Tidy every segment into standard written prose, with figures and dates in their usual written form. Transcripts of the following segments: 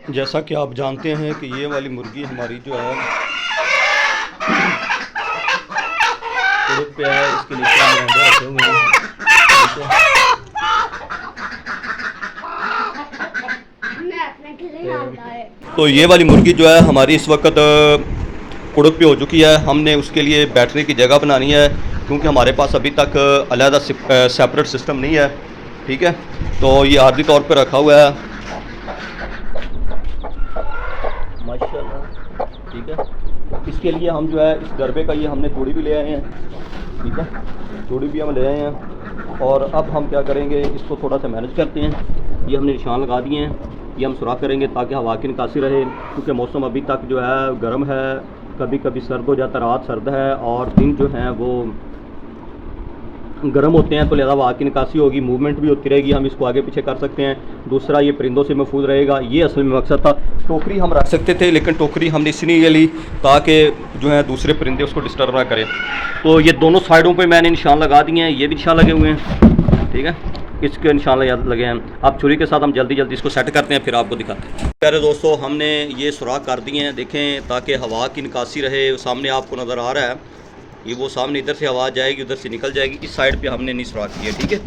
जैसा कि आप जानते हैं कि ये वाली मुर्गी हमारी जो है उड़द पे है, इसके नीचे हमने अंडे रखे हुए हैं। ठीक है, तो ये वाली मुर्गी जो है हमारी इस वक्त उड़द पे हो चुकी है। हमने उसके लिए बैठने की जगह बनानी है, क्योंकि हमारे पास अभी तक अलहदा सेपरेट सिस्टम नहीं है। ठीक है, तो ये आर्जी तौर पर रखा हुआ है माशाल्लाह। ठीक है, इसके लिए हम जो है इस गरबे का ये हमने तोड़ी भी ले आए हैं। ठीक है, तोड़ी भी हम ले आए हैं। और अब हम क्या करेंगे, इसको थोड़ा सा मैनेज करते हैं। ये हमने निशान लगा दिए हैं, ये हम सुराख करेंगे ताकि हवा की निकासी रहे, क्योंकि मौसम अभी तक जो है गर्म है, कभी कभी सर्द हो जाता है, रात सर्द है और दिन जो है वो गर्म होते हैं, तो लिहाजा हवा की निकासी होगी, मूवमेंट भी होती रहेगी, हम इसको आगे पीछे कर सकते हैं। दूसरा, ये परिंदों से महफूज रहेगा। ये असल में मकसद था। टोकरी हम रख सकते थे, लेकिन टोकरी हमने इसलिए ली ताकि जो है दूसरे परिंदे उसको डिस्टर्ब ना करें। तो ये दोनों साइडों पे मैंने निशान लगा दिए हैं, ये भी निशान लगे हुए हैं। ठीक है, इसके निशान लगे हैं। अब छुरी के साथ हम जल्दी जल्दी इसको सेट करते हैं, फिर आपको दिखाते हैं। प्यारे दोस्तों, हमने ये सुराख कर दिए हैं, देखें, ताकि हवा की निकासी रहे। सामने आपको नज़र आ रहा है, ये वो सामने इधर से आवाज़ जाएगी, उधर से निकल जाएगी। इस साइड पे हमने नहीं सुराख किया। ठीक है,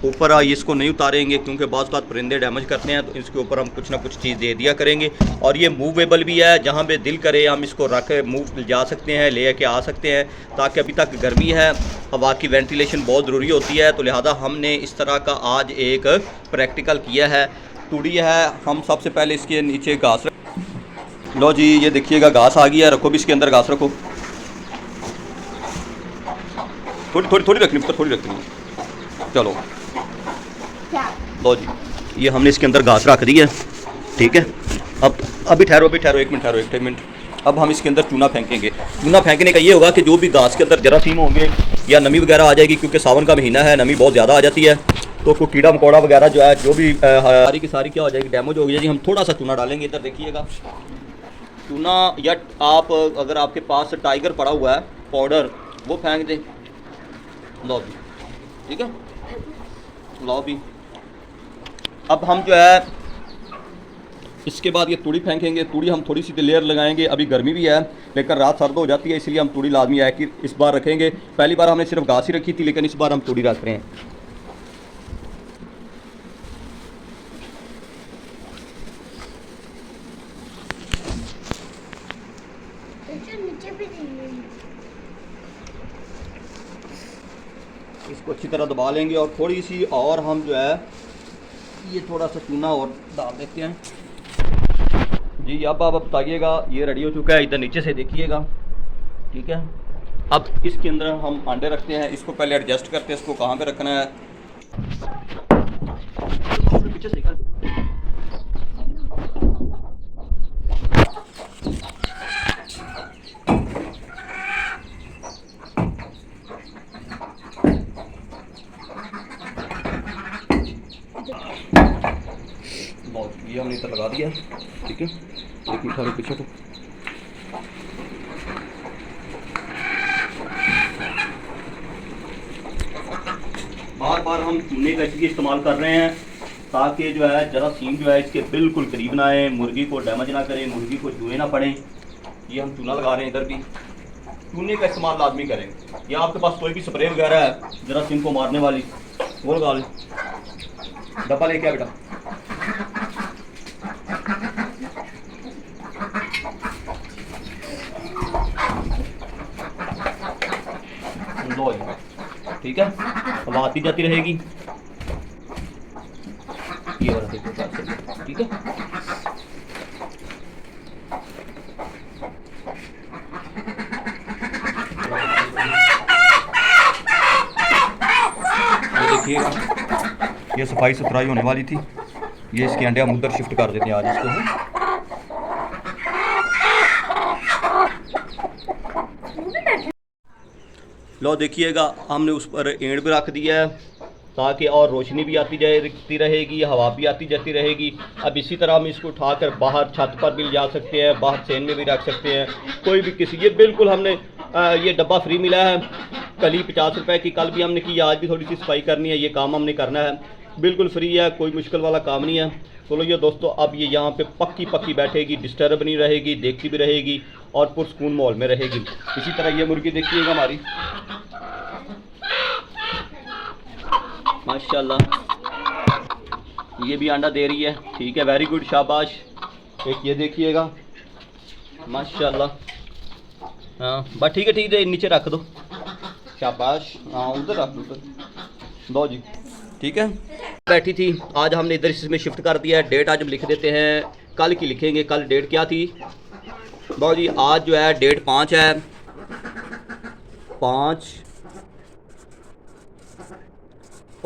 ऊपर इसको नहीं उतारेंगे, क्योंकि बाज़ बात परिंदे डैमेज करते हैं, तो इसके ऊपर हम कुछ ना कुछ चीज़ दे दिया करेंगे। और ये मूवेबल भी है, जहाँ पे दिल करे हम इसको रख मूव जा सकते हैं, ले के आ सकते हैं। ताकि अभी तक गर्मी है, हवा की वेंटिलेशन बहुत ज़रूरी होती है, तो लिहाजा हमने इस तरह का आज एक प्रैक्टिकल किया है। तूड़ी है, हम सबसे पहले इसके नीचे घास लो जी, ये देखिएगा घास आ गई है। रखो भी इसके अंदर घास रखो, थोड़ी रखनी, थोड़ी रखनी। चलो लो जी, ये हमने इसके अंदर घास रख दी है। ठीक है, अब अभी ठहरो, एक मिनट। अब हम इसके अंदर चूना फेंकेंगे। चूना फेंकने का ये होगा कि जो भी घास के अंदर जरासीम होंगे या नमी वगैरह आ जाएगी, क्योंकि सावन का महीना है, नमी बहुत ज़्यादा आ जाती है, तो कोई कीड़ा मकोड़ा वगैरह जो है, जो भी सारी की सारी क्या हो जाएगी, डैमेज हो जाएगी। हम थोड़ा सा चूना डालेंगे, इधर देखिएगा चूना, या आप अगर आपके पास टाइगर पड़ा हुआ है पाउडर, वो फेंक दें। लो भी, ठीक है, लो भी। अब हम जो है इसके बाद ये तूड़ी फेंकेंगे। तूड़ी हम थोड़ी सी लेयर लगाएंगे। अभी गर्मी भी है, लेकिन रात सर्द हो जाती है, इसलिए हम तूड़ी लाजमी है कि इस बार रखेंगे। पहली बार हमने सिर्फ घास ही रखी थी, लेकिन इस बार हम तूड़ी रख रहे हैं। इसको अच्छी तरह दबा लेंगे, और थोड़ी सी और हम जो है ये थोड़ा सा चूना और डाल देते हैं जी। अब आप बताइएगा, ये रेडी हो चुका है, इधर नीचे से देखिएगा। ठीक है, अब इसके अंदर हम अंडे रखते हैं। इसको पहले एडजस्ट करते हैं, इसको कहाँ पे रखना है। पीछे से ये हमने इधर लगा दिया। ठीक है, एक मिनट पीछे तो बार बार हम चूने का इसलिए इस्तेमाल कर रहे हैं ताकि जो है जरासीम जो है इसके बिल्कुल करीब ना आए, मुर्गी को डैमेज ना करें, मुर्गी को चूहे ना पड़े। ये हम चूना लगा रहे हैं, इधर भी चूने का इस्तेमाल लाजमी करें। या आपके पास कोई भी स्प्रे वगैरह है जरासीम को मारने वाली, वो लगा लें। डब्बा लेके आ बेटा। लो, ठीक है, हवा आती जाती रहेगी। ये वाला देखो, ठीक है। ये देखिएगा, ये सफाई सुथराई होने वाली थी। ये इसके अंडे हम उधर शिफ्ट कर देते हैं आज इसको। लो देखिएगा, हमने उस पर एंड भी रख दिया है ताकि और रोशनी भी आती जाती रहेगी, हवा भी आती जाती रहेगी। अब इसी तरह हम इसको उठाकर बाहर छत पर भी ले जा सकते हैं, बाहर सेन में भी रख सकते हैं, कोई भी किसी। ये बिल्कुल हमने ये डब्बा फ्री मिला है, कल ही 50 रुपए की, कल भी हमने की, आज भी थोड़ी सी सफाई करनी है, ये काम हमने करना है। बिल्कुल फ्री है, कोई मुश्किल वाला काम नहीं है। चलो ये दोस्तों, अब ये यहाँ पे पक्की पक्की बैठेगी, डिस्टर्ब नहीं रहेगी, देखती भी रहेगी और पुरस्कून माहौल में रहेगी। इसी तरह ये मुर्गी देखिएगा हमारी, माशाल्लाह ये भी अंडा दे रही है। ठीक है, वेरी गुड, शाबाश। एक ये देखिएगा, माशाल्लाह। हाँ बस ठीक है, नीचे रख दो, शाबाश। हाँ उधर रख दो, उधर दो जी। ठीक है, बैठी थी, आज हमने इधर इसमें शिफ्ट कर दिया है। डेट आज हम लिख देते हैं, कल की लिखेंगे। कल डेट क्या थी बाबू जी? आज जो है डेट 5 है, 5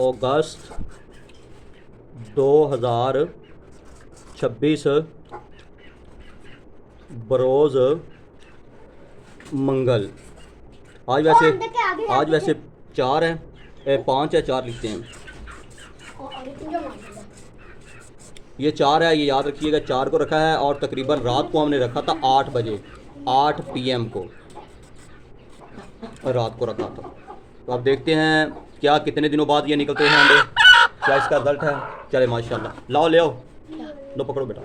अगस्त 2026 बरोज़ मंगल। आज वैसे 4 है, 5 है, 4 लिखते हैं। ये 4 है, ये याद रखिएगा, 4 को रखा है और तकरीबन रात को हमने रखा था 8 बजे, 8 PM को रात को रखा था। तो अब देखते हैं क्या कितने दिनों बाद ये निकलते हैं अंडे, क्या इसका रिजल्ट है। चले माशाल्लाह, लाओ ले आओ, लो पकड़ो बेटा।